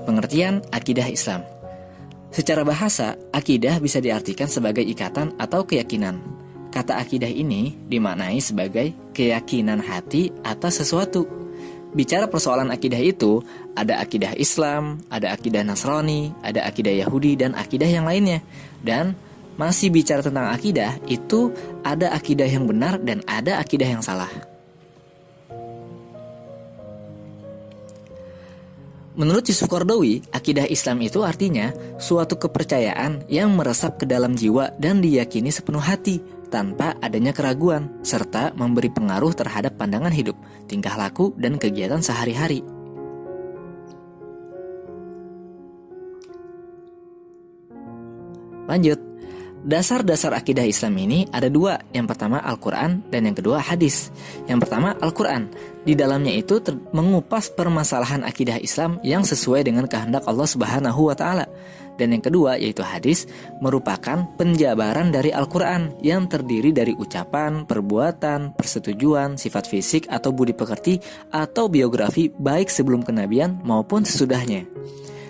Pengertian akidah Islam. Secara bahasa, akidah bisa diartikan sebagai ikatan atau keyakinan. Kata akidah ini dimaknai sebagai keyakinan hati atas sesuatu. Bicara persoalan akidah itu, ada akidah Islam, ada akidah Nasrani, ada akidah Yahudi, dan akidah yang lainnya. Dan masih bicara tentang akidah, itu ada akidah yang benar dan ada akidah yang salah. Menurut Yusuf Qaradawi, akidah Islam itu artinya suatu kepercayaan yang meresap ke dalam jiwa dan diyakini sepenuh hati, tanpa adanya keraguan, serta memberi pengaruh terhadap pandangan hidup, tingkah laku, dan kegiatan sehari-hari. Lanjut, dasar-dasar akidah Islam ini ada dua. Yang pertama Al-Quran dan yang kedua hadis. Yang pertama Al-Quran. Di dalamnya itu mengupas permasalahan akidah Islam yang sesuai dengan kehendak Allah Subhanahu wa Ta'ala. Dan yang kedua yaitu hadis, merupakan penjabaran dari Al-Quran yang terdiri dari ucapan, perbuatan, persetujuan, sifat fisik atau budi pekerti atau biografi baik sebelum kenabian maupun sesudahnya.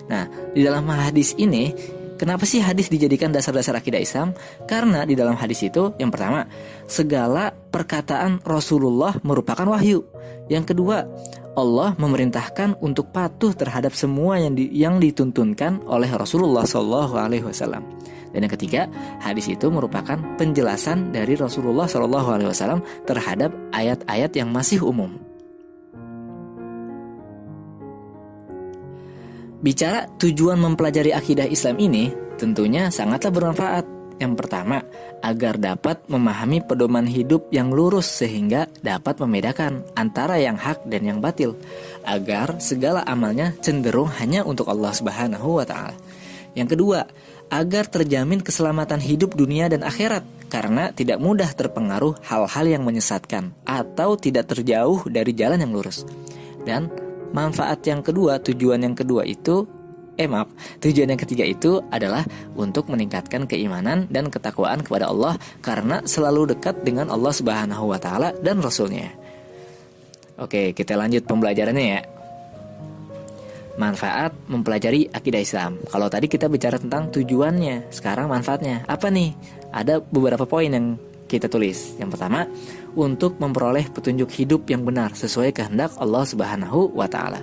Nah, di dalam hadis ini, kenapa sih hadis dijadikan dasar-dasar akidah Islam? Karena di dalam hadis itu, yang pertama, segala perkataan Rasulullah merupakan wahyu. Yang kedua, Allah memerintahkan untuk patuh terhadap semua yang dituntunkan oleh Rasulullah SAW. Dan yang ketiga, hadis itu merupakan penjelasan dari Rasulullah SAW terhadap ayat-ayat yang masih umum. Bicara tujuan mempelajari akidah Islam ini tentunya sangatlah bermanfaat. Yang pertama, agar dapat memahami pedoman hidup yang lurus sehingga dapat membedakan antara yang hak dan yang batil, agar segala amalnya cenderung hanya untuk Allah Subhanahu wa Ta'ala. Yang kedua, agar terjamin keselamatan hidup dunia dan akhirat, karena tidak mudah terpengaruh hal-hal yang menyesatkan atau tidak terjauh dari jalan yang lurus. Dan manfaat yang kedua, tujuan yang ketiga itu adalah untuk meningkatkan keimanan dan ketakwaan kepada Allah karena selalu dekat dengan Allah Subhanahu wa Ta'ala dan Rasulnya. Oke, kita lanjut pembelajarannya ya. Manfaat mempelajari akidah Islam. Kalau tadi kita bicara tentang tujuannya, sekarang manfaatnya. Apa nih? Ada beberapa poin yang kita tulis. Yang pertama, untuk memperoleh petunjuk hidup yang benar sesuai kehendak Allah Subhanahu wa Ta'ala.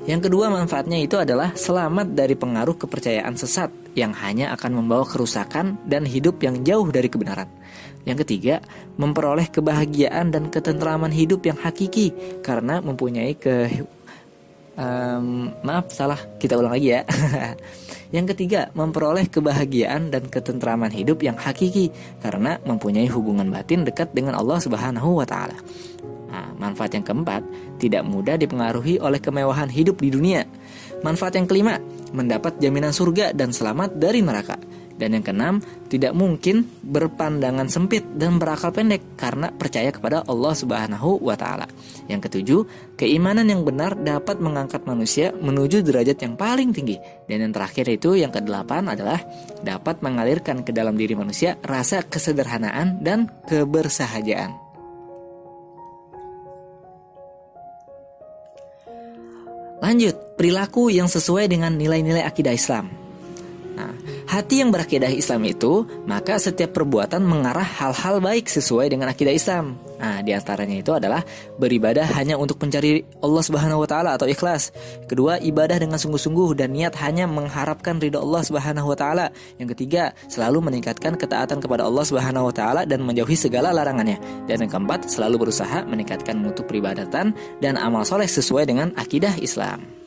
Yang kedua, manfaatnya itu adalah selamat dari pengaruh kepercayaan sesat yang hanya akan membawa kerusakan dan hidup yang jauh dari kebenaran. Yang ketiga, memperoleh kebahagiaan dan ketentraman hidup yang hakiki karena mempunyai kita ulang lagi ya. Yang ketiga, memperoleh kebahagiaan dan ketentraman hidup yang hakiki karena mempunyai hubungan batin dekat dengan Allah Subhanahu wa Ta'ala. Nah, manfaat yang keempat, tidak mudah dipengaruhi oleh kemewahan hidup di dunia. Manfaat yang kelima, mendapat jaminan surga dan selamat dari neraka. Dan yang keenam, tidak mungkin berpandangan sempit dan berakal pendek karena percaya kepada Allah Subhanahu wa Ta'ala. Yang ketujuh, keimanan yang benar dapat mengangkat manusia menuju derajat yang paling tinggi. Dan yang terakhir itu, yang kedelapan adalah dapat mengalirkan ke dalam diri manusia rasa kesederhanaan dan kebersahajaan. Lanjut, perilaku yang sesuai dengan nilai-nilai akidah Islam. Nah, hati yang berakidah Islam itu, maka setiap perbuatan mengarah hal-hal baik sesuai dengan akidah Islam. Nah, di antaranya itu adalah beribadah hanya untuk mencari Allah Subhanahu wa Ta'ala atau ikhlas. Kedua, ibadah dengan sungguh-sungguh dan niat hanya mengharapkan ridha Allah Subhanahu wa Ta'ala. Yang ketiga, selalu meningkatkan ketaatan kepada Allah Subhanahu wa Ta'ala dan menjauhi segala larangannya. Dan yang keempat, selalu berusaha meningkatkan mutu peribadatan dan amal soleh sesuai dengan akidah Islam.